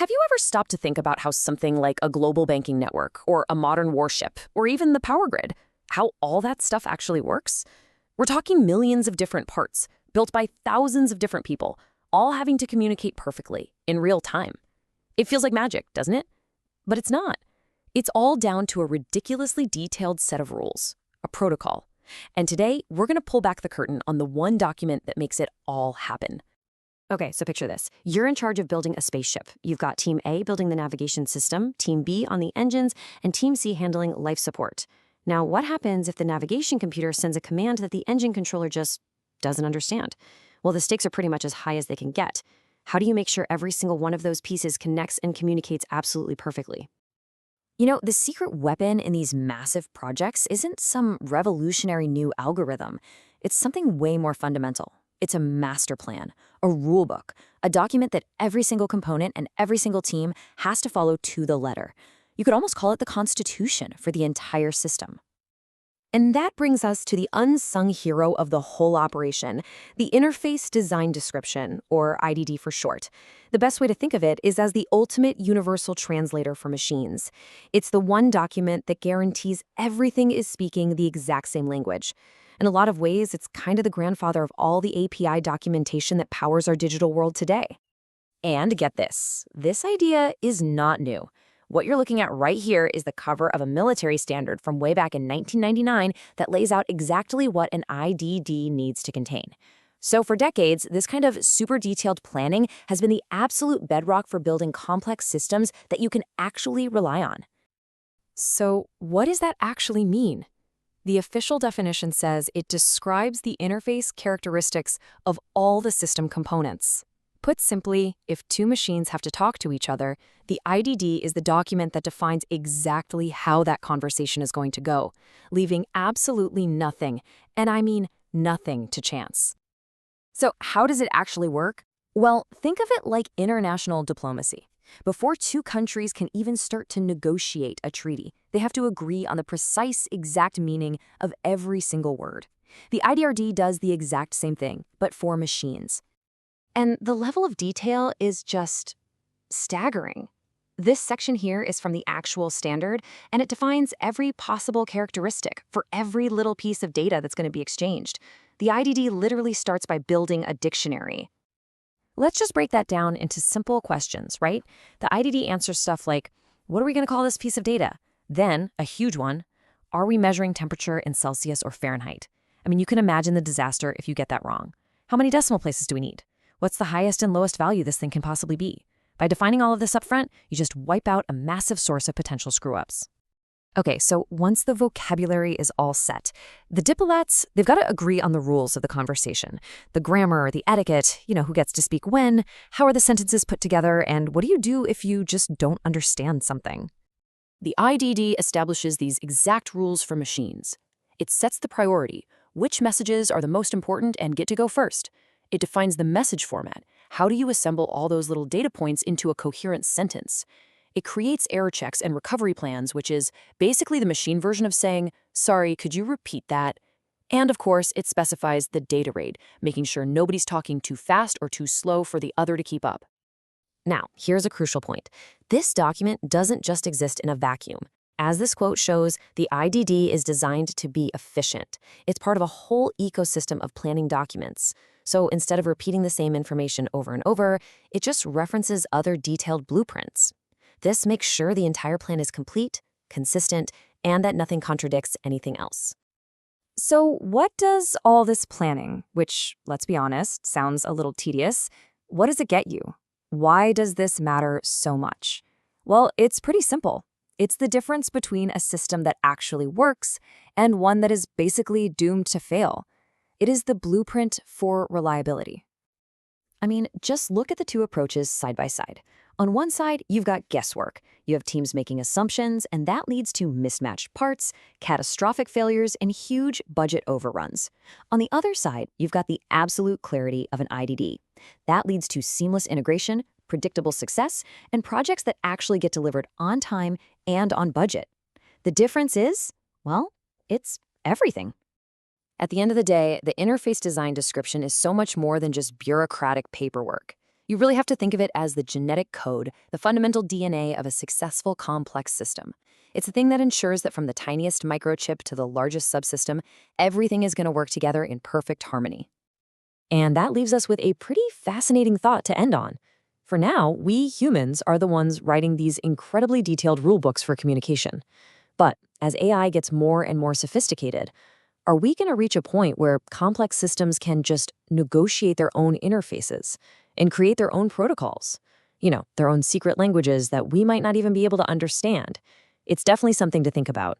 Have you ever stopped to think about how something like a global banking network, or a modern warship, or even the power grid, how all that stuff actually works? We're talking millions of different parts, built by thousands of different people, all having to communicate perfectly, in real time. It feels like magic, doesn't it? But it's not. It's all down to a ridiculously detailed set of rules, a protocol. And today, we're going to pull back the curtain on the one document that makes it all happen. Okay, so picture this. You're in charge of building a spaceship. You've got Team A building the navigation system, Team B on the engines, and Team C handling life support. Now, what happens if the navigation computer sends a command that the engine controller just doesn't understand? Well, the stakes are pretty much as high as they can get. How do you make sure every single one of those pieces connects and communicates absolutely perfectly? You know, the secret weapon in these massive projects isn't some revolutionary new algorithm. It's something way more fundamental. It's a master plan, a rule book, a document that every single component and every single team has to follow to the letter. You could almost call it the constitution for the entire system. And that brings us to the unsung hero of the whole operation, the Interface Design Description, or IDD for short. The best way to think of it is as the ultimate universal translator for machines. It's the one document that guarantees everything is speaking the exact same language. In a lot of ways, it's kind of the grandfather of all the API documentation that powers our digital world today. And get this idea is not new. What you're looking at right here is the cover of a military standard from way back in 1999 that lays out exactly what an IDD needs to contain. So for decades, this kind of super detailed planning has been the absolute bedrock for building complex systems that you can actually rely on. So what does that actually mean? The official definition says it describes the interface characteristics of all the system components. Put simply, if two machines have to talk to each other, the IDD is the document that defines exactly how that conversation is going to go, leaving absolutely nothing, and I mean nothing, to chance. So how does it actually work? Well, think of it like international diplomacy. Before two countries can even start to negotiate a treaty, they have to agree on the precise exact meaning of every single word. The IDRD does the exact same thing, but for machines. And the level of detail is just staggering. This section here is from the actual standard, and it defines every possible characteristic for every little piece of data that's going to be exchanged. The IDD literally starts by building a dictionary. Let's just break that down into simple questions, right? The IDD answers stuff like, what are we going to call this piece of data? Then, a huge one, are we measuring temperature in Celsius or Fahrenheit? I mean, you can imagine the disaster if you get that wrong. How many decimal places do we need? What's the highest and lowest value this thing can possibly be? By defining all of this up front, you just wipe out a massive source of potential screw-ups. Okay, so once the vocabulary is all set, the diplomats, they've got to agree on the rules of the conversation. The grammar, the etiquette, who gets to speak when, how are the sentences put together, and what do you do if you just don't understand something? The IDD establishes these exact rules for machines. It sets the priority, which messages are the most important and get to go first. It defines the message format. How do you assemble all those little data points into a coherent sentence? It creates error checks and recovery plans, which is basically the machine version of saying, sorry, could you repeat that? And of course, it specifies the data rate, making sure nobody's talking too fast or too slow for the other to keep up. Now, here's a crucial point. This document doesn't just exist in a vacuum. As this quote shows, the IDD is designed to be efficient. It's part of a whole ecosystem of planning documents. So instead of repeating the same information over and over, it just references other detailed blueprints. This makes sure the entire plan is complete, consistent, and that nothing contradicts anything else. So what does all this planning, which, let's be honest, sounds a little tedious, what does it get you? Why does this matter so much? Well, it's pretty simple. It's the difference between a system that actually works and one that is basically doomed to fail. It is the blueprint for reliability. I mean, just look at the two approaches side by side. On one side, you've got guesswork. You have teams making assumptions, and that leads to mismatched parts, catastrophic failures, and huge budget overruns. On the other side, you've got the absolute clarity of an IDD. That leads to seamless integration, predictable success, and projects that actually get delivered on time and on budget. The difference is, well, it's everything. At the end of the day, the Interface Design Description is so much more than just bureaucratic paperwork. You really have to think of it as the genetic code, the fundamental DNA of a successful complex system. It's the thing that ensures that from the tiniest microchip to the largest subsystem, everything is going to work together in perfect harmony. And that leaves us with a pretty fascinating thought to end on. For now, we humans are the ones writing these incredibly detailed rulebooks for communication. But as AI gets more and more sophisticated, are we going to reach a point where complex systems can just negotiate their own interfaces and create their own protocols? Their own secret languages that we might not even be able to understand. It's definitely something to think about.